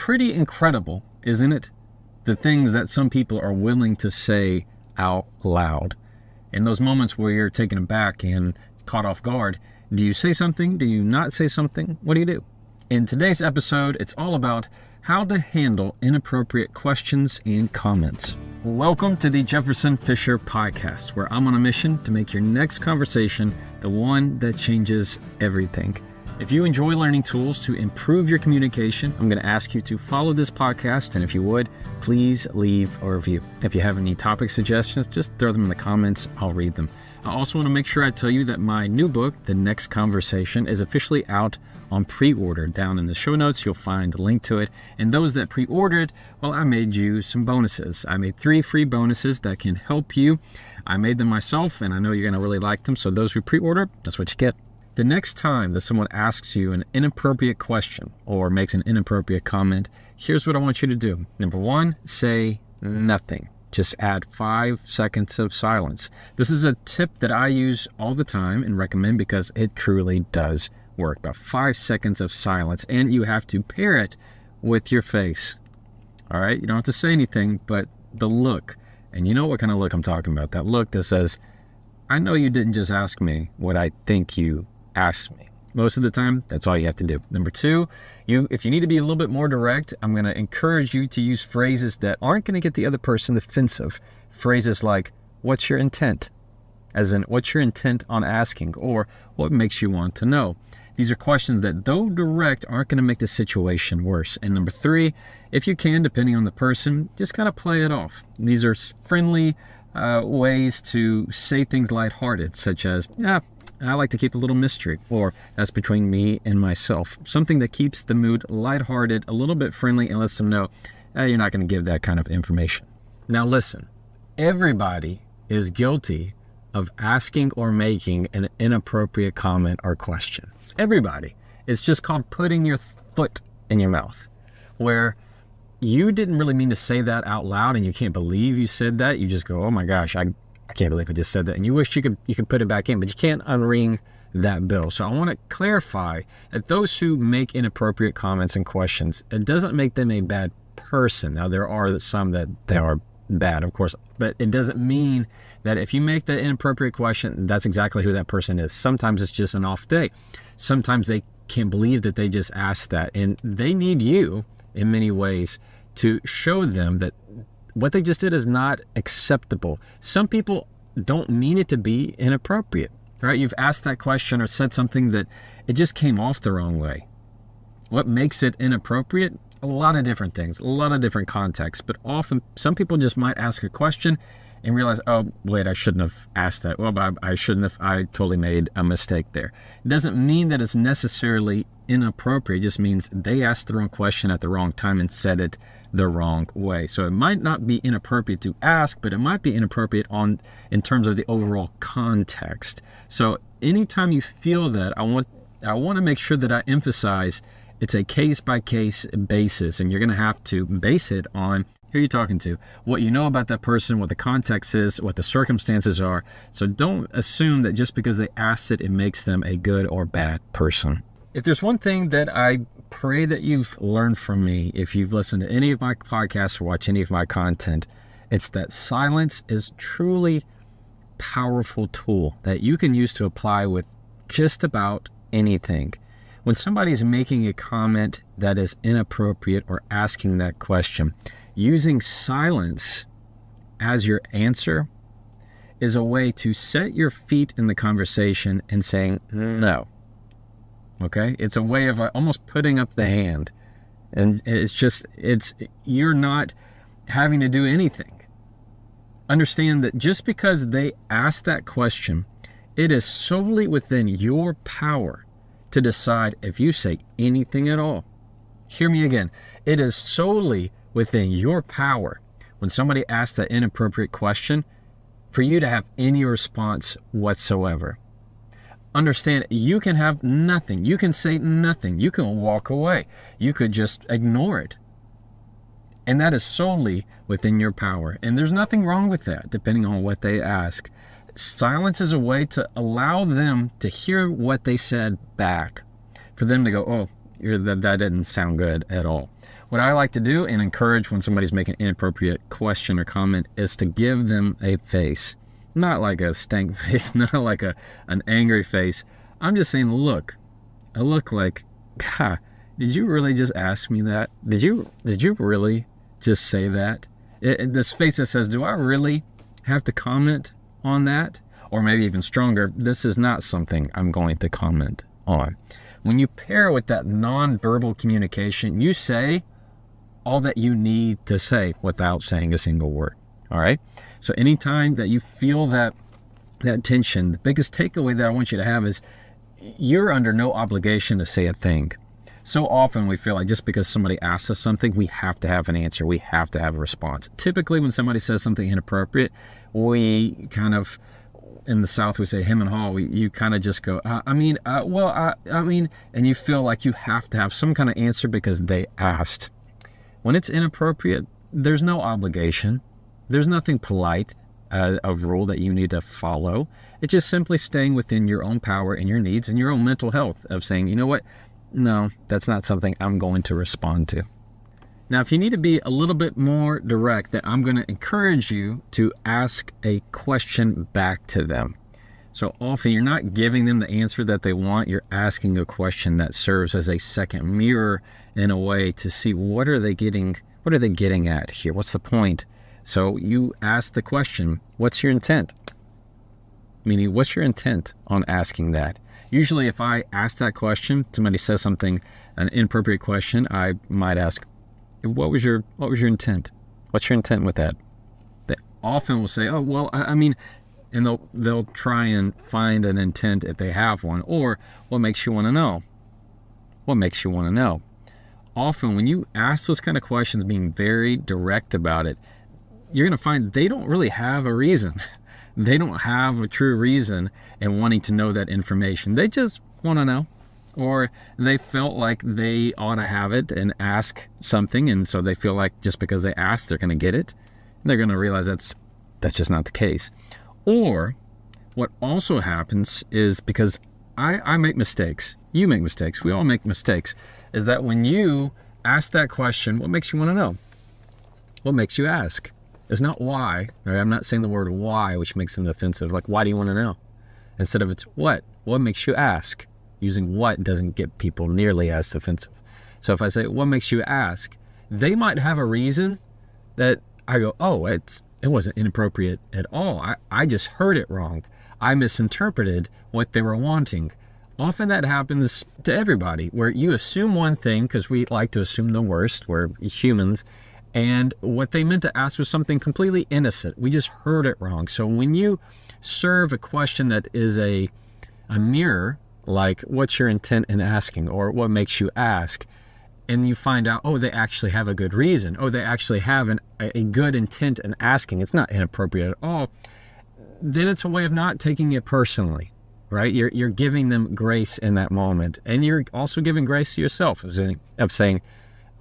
pretty incredible, isn't it? The things that some people are willing to say out loud. In those moments where you're taken aback and caught off guard, do you say something? Do you not say something? What do you do? In today's episode, it's all about how to handle inappropriate questions and comments. Welcome to the Jefferson Fisher podcast, where I'm on a mission to make your next conversation the one that changes everything. If you enjoy learning tools to improve your communication, I'm going to ask you to follow this podcast, and if you would, please leave a review. If you have any topic suggestions, just throw them in the comments. I'll read them. I also want to make sure I tell you that my new book, The Next Conversation, is officially out on pre-order. Down in the show notes, you'll find a link to it. And those that pre-ordered, well, I made you some bonuses. I made 3 free bonuses that can help you. I made them myself, and I know you're going to really like them. So those who pre-order, that's what you get. The next time that someone asks you an inappropriate question or makes an inappropriate comment, here's what I want you to do. Number 1, say nothing. Just add 5 seconds of silence. This is a tip that I use all the time and recommend because it truly does work. About 5 seconds of silence, and you have to pair it with your face. All right? You don't have to say anything, but the look. And you know what kind of look I'm talking about. That look that says, I know you didn't just ask me what I think you asked me. Most of the time, that's all you have to do. Number 2, if you need to be a little bit more direct, I'm going to encourage you to use phrases that aren't going to get the other person defensive. Phrases like, what's your intent? As in, what's your intent on asking? Or, what makes you want to know? These are questions that, though direct, aren't going to make the situation worse. And number 3, if you can, depending on the person, just kind of play it off. These are friendly ways to say things lighthearted, such as, I like to keep a little mystery, or that's between me and myself. Something that keeps the mood lighthearted, a little bit friendly, and lets them know you're not going to give that kind of information. Now listen, everybody is guilty of asking or making an inappropriate comment or question. Everybody. It's just called putting your foot in your mouth, where you didn't really mean to say that out loud and you can't believe you said that. You just go, oh my gosh, I can't believe I just said that. And you wish you could put it back in, but you can't unring that bell. So I want to clarify that those who make inappropriate comments and questions, it doesn't make them a bad person. Now, there are some that they are bad, of course, but it doesn't mean that if you make the inappropriate question, that's exactly who that person is. Sometimes it's just an off day. Sometimes they can't believe that they just asked that, and they need you in many ways to show them that what they just did is not acceptable. Some people don't mean it to be inappropriate, right? You've asked that question or said something that it just came off the wrong way. What makes it inappropriate? A lot of different things, a lot of different contexts, but often some people just might ask a question and realize, oh, wait, I shouldn't have asked that. Well, I shouldn't have, I totally made a mistake there. It doesn't mean that it's necessarily inappropriate. It just means they asked the wrong question at the wrong time and said it the wrong way. So it might not be inappropriate to ask, but it might be inappropriate in terms of the overall context. So anytime you feel that, I want to make sure that I emphasize it's a case-by-case basis, and you're going to have to base it on who you're talking to, what you know about that person, what the context is, what the circumstances are. So don't assume that just because they asked it, it makes them a good or bad person. If there's one thing that I pray that you've learned from me, if you've listened to any of my podcasts or watched any of my content, it's that silence is truly powerful tool that you can use to apply with just about anything. When somebody's making a comment that is inappropriate or asking that question, using silence as your answer is a way to set your feet in the conversation and saying no. Okay? It's a way of almost putting up the hand. And you're not having to do anything. Understand that just because they asked that question, it is solely within your power to decide if you say anything at all. Hear me again. It is solely within your power when somebody asks that inappropriate question for you to have any response whatsoever. Understand, you can have nothing. You can say nothing. You can walk away. You could just ignore it. And that is solely within your power. And there's nothing wrong with that, depending on what they ask. Silence is a way to allow them to hear what they said back. For them to go, oh, that didn't sound good at all. What I like to do and encourage when somebody's making an inappropriate question or comment is to give them a face. Not like a stank face, not like an angry face. I'm just saying, look. I look like, God, did you really just ask me that? Did you really just say that? This face that says, do I really have to comment on that? Or maybe even stronger, this is not something I'm going to comment on. When you pair with that nonverbal communication, you say all that you need to say without saying a single word. All right? So anytime that you feel that tension, the biggest takeaway that I want you to have is you're under no obligation to say a thing. So often we feel like just because somebody asks us something, we have to have an answer. We have to have a response. Typically when somebody says something inappropriate, we kind of, in the South we say hem and haw, you kind of just go, I mean, and you feel like you have to have some kind of answer because they asked. When it's inappropriate, there's no obligation. There's nothing polite, a rule that you need to follow. It's just simply staying within your own power and your needs and your own mental health of saying, you know what? No, that's not something I'm going to respond to. Now, if you need to be a little bit more direct, then I'm going to encourage you to ask a question back to them. So often you're not giving them the answer that they want. You're asking a question that serves as a second mirror in a way to see what are they getting at here? What's the point? So you ask the question, what's your intent? Meaning, what's your intent on asking that? Usually if I ask that question, somebody says something, an inappropriate question, I might ask, what was your intent? What's your intent with that? They often will say, oh, well, I mean, and they'll try and find an intent if they have one, or what makes you want to know? What makes you want to know? Often when you ask those kind of questions, being very direct about it, you're going to find they don't really have a reason. They don't have a true reason in wanting to know that information. They just want to know. Or they felt like they ought to have it and ask something, and so they feel like just because they asked, they're going to get it. And they're going to realize that's just not the case. Or what also happens is, because I make mistakes, you make mistakes, we all make mistakes, is that when you ask that question, what makes you want to know? What makes you ask? It's not why. Right? I'm not saying the word why, which makes them offensive. Like, why do you want to know? Instead of it's what? What makes you ask? Using what doesn't get people nearly as offensive. So if I say, what makes you ask? They might have a reason that I go, oh, it wasn't inappropriate at all. I just heard it wrong. I misinterpreted what they were wanting. Often that happens to everybody, where you assume one thing because we like to assume the worst. We're humans. And what they meant to ask was something completely innocent. We just heard it wrong. So when you serve a question that is a mirror, like what's your intent in asking, or what makes you ask, and you find out, oh, they actually have a good reason. Oh, they actually have a good intent in asking. It's not inappropriate at all. Then it's a way of not taking it personally, right? You're giving them grace in that moment. And you're also giving grace to yourself of saying,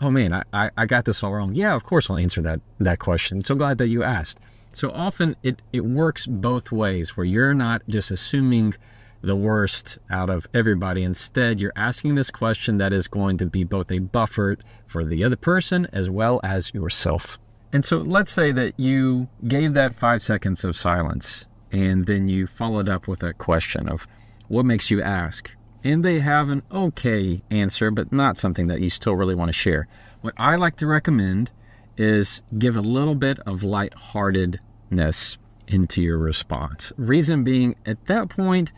oh man, I got this all wrong. Yeah, of course I'll answer that question. So glad that you asked. So often it works both ways, where you're not just assuming the worst out of everybody. Instead, you're asking this question that is going to be both a buffer for the other person as well as yourself. And so let's say that you gave that 5 seconds of silence, and then you followed up with a question of what makes you ask? And they have an okay answer, but not something that you still really want to share. What I like to recommend is give a little bit of lightheartedness into your response. Reason being, at that point,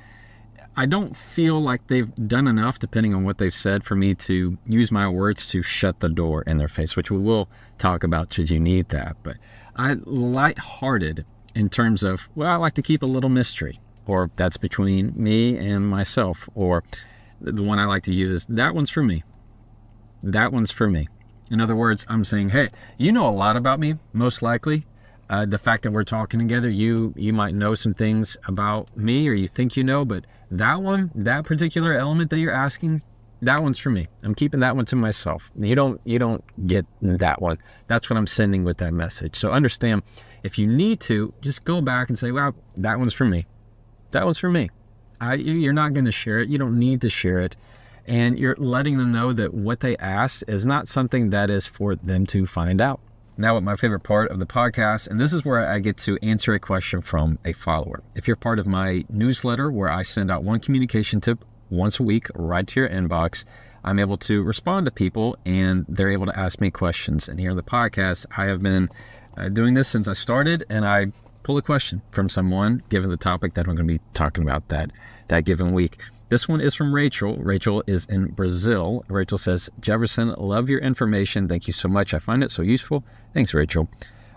I don't feel like they've done enough, depending on what they've said, for me to use my words to shut the door in their face, which we will talk about should you need that. But lighthearted in terms of, well, I like to keep a little mystery, or that's between me and myself, or the one I like to use is, that one's for me. That one's for me. In other words, I'm saying, hey, you know a lot about me, most likely. The fact that we're talking together, you might know some things about me, or you think you know, but that particular element that you're asking, that one's for me. I'm keeping that one to myself. You don't get that one. That's what I'm sending with that message. So understand, if you need to, just go back and say, wow, that one's for me. That one's for me. You're not going to share it. You don't need to share it. and you're letting them know that what they asked is not something that is for them to find out. Now, with my favorite part of the podcast, and this is where I get to answer a question from a follower. If you're part of my newsletter where I send out one communication tip once a week right to your inbox, I'm able to respond to people and they're able to ask me questions. And here on the podcast, I have been doing this since I started, and I pull a question from someone given the topic that I'm going to be talking about that given week. This one is from Rachel. Rachel is in Brazil. Rachel says, Jefferson, love your information. Thank you so much. I find it so useful. Thanks, Rachel.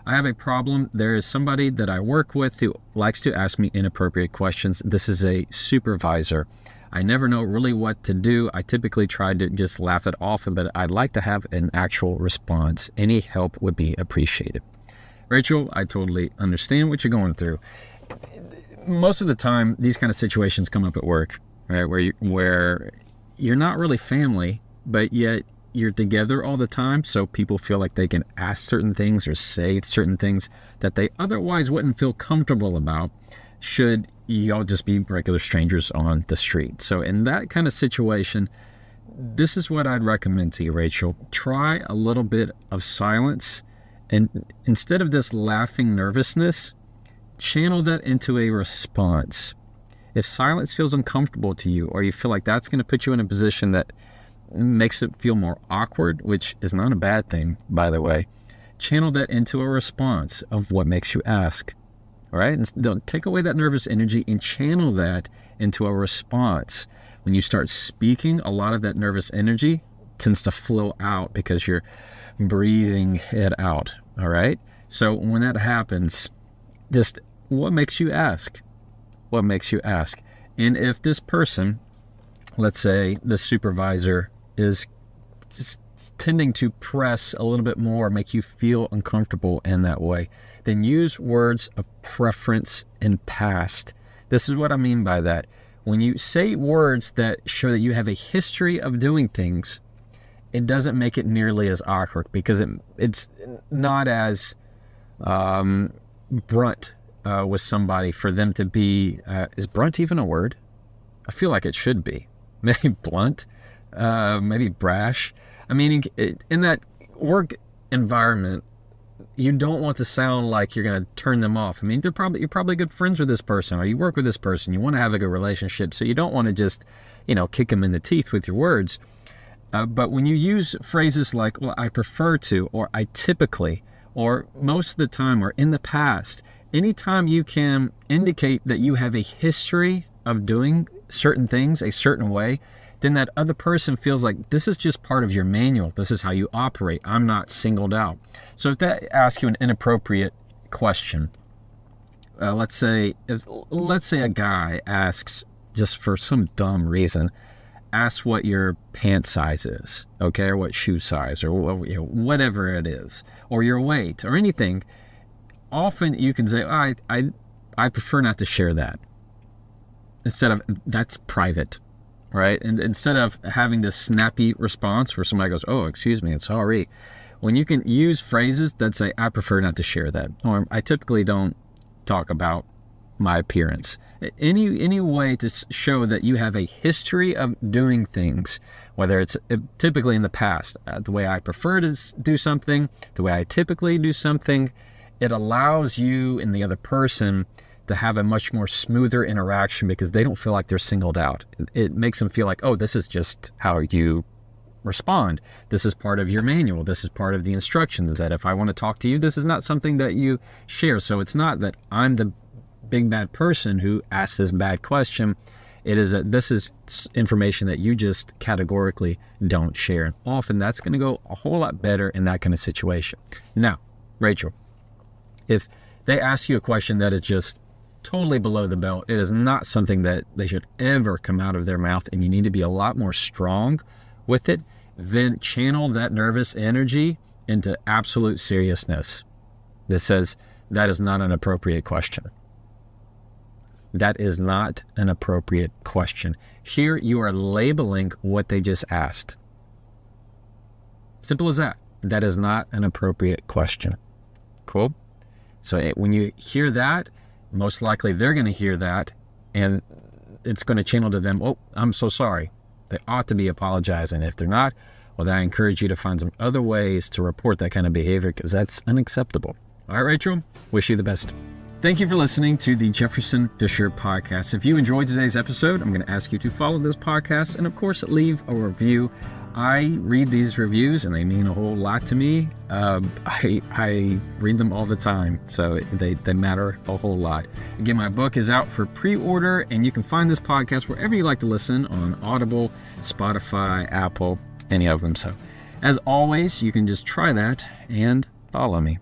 I have a problem. There is somebody that I work with who likes to ask me inappropriate questions. This is a supervisor. I never know really what to do. I typically try to just laugh it off, but I'd like to have an actual response. Any help would be appreciated. Rachel, I totally understand what you're going through. Most of the time, these kind of situations come up at work, right? Where you're not really family, but yet you're together all the time, so people feel like they can ask certain things or say certain things that they otherwise wouldn't feel comfortable about should y'all just be regular strangers on the street. So in that kind of situation, this is what I'd recommend to you, Rachel. Try a little bit of silence, and instead of this laughing nervousness, channel that into a response. If silence feels uncomfortable to you, or you feel like that's going to put you in a position that makes it feel more awkward, which is not a bad thing, by the way, channel that into a response of what makes you ask. All right? And don't take away that nervous energy and channel that into a response. When you start speaking, a lot of that nervous energy tends to flow out because you're breathing it out. All right? So when that happens, just what makes you ask? What makes you ask? And if this person, let's say the supervisor, is just tending to press a little bit more, make you feel uncomfortable in that way, then use words of preference and past. This is what I mean by that. When you say words that show that you have a history of doing things, it doesn't make it nearly as awkward because it's not as brunt with somebody for them to be, is brunt even a word? I feel like it should be. Maybe blunt, maybe brash. I mean, in that work environment, you don't want to sound like you're going to turn them off. I mean, you're probably good friends with this person, or you work with this person. You want to have a good relationship, so you don't want to just, kick them in the teeth with your words. But when you use phrases like, well, I prefer to, or I typically, or most of the time, or in the past, anytime you can indicate that you have a history of doing certain things a certain way, then that other person feels like this is just part of your manual. This is how you operate. I'm not singled out. So if that asks you an inappropriate question, let's say a guy asks, just for some dumb reason, asks what your pant size is, okay, or what shoe size, or whatever it is, or your weight, or anything. Often you can say, I prefer not to share that. Instead of, that's private, right? And instead of having this snappy response where somebody goes, oh, excuse me, sorry. When you can use phrases that say, I prefer not to share that, or I typically don't talk about my appearance. Any way to show that you have a history of doing things, whether it's typically in the past, the way I prefer to do something, the way I typically do something, it allows you and the other person to have a much more smoother interaction because they don't feel like they're singled out. It makes them feel like, oh, this is just how you respond. This is part of your manual. This is part of the instructions that if I want to talk to you, this is not something that you share. So it's not that I'm the big bad person who asked this bad question. It is that this is information that you just categorically don't share. And often that's going to go a whole lot better in that kind of situation. Now, Rachel, if they ask you a question that is just totally below the belt, it is not something that they should ever come out of their mouth, and you need to be a lot more strong with it, then channel that nervous energy into absolute seriousness. This says, that is not an appropriate question. That is not an appropriate question. Here you are labeling what they just asked. Simple as that. That is not an appropriate question. Cool? So when you hear that, most likely they're going to hear that, and it's going to channel to them, oh, I'm so sorry. They ought to be apologizing. If they're not, well, then I encourage you to find some other ways to report that kind of behavior, because that's unacceptable. All right, Rachel, wish you the best. Thank you for listening to the Jefferson Fisher podcast. If you enjoyed today's episode, I'm going to ask you to follow this podcast and, of course, leave a review. I read these reviews and they mean a whole lot to me. I read them all the time, so they matter a whole lot. Again, my book is out for pre-order, and you can find this podcast wherever you like to listen, on Audible, Spotify, Apple, any of them. So as always, you can just try that and follow me.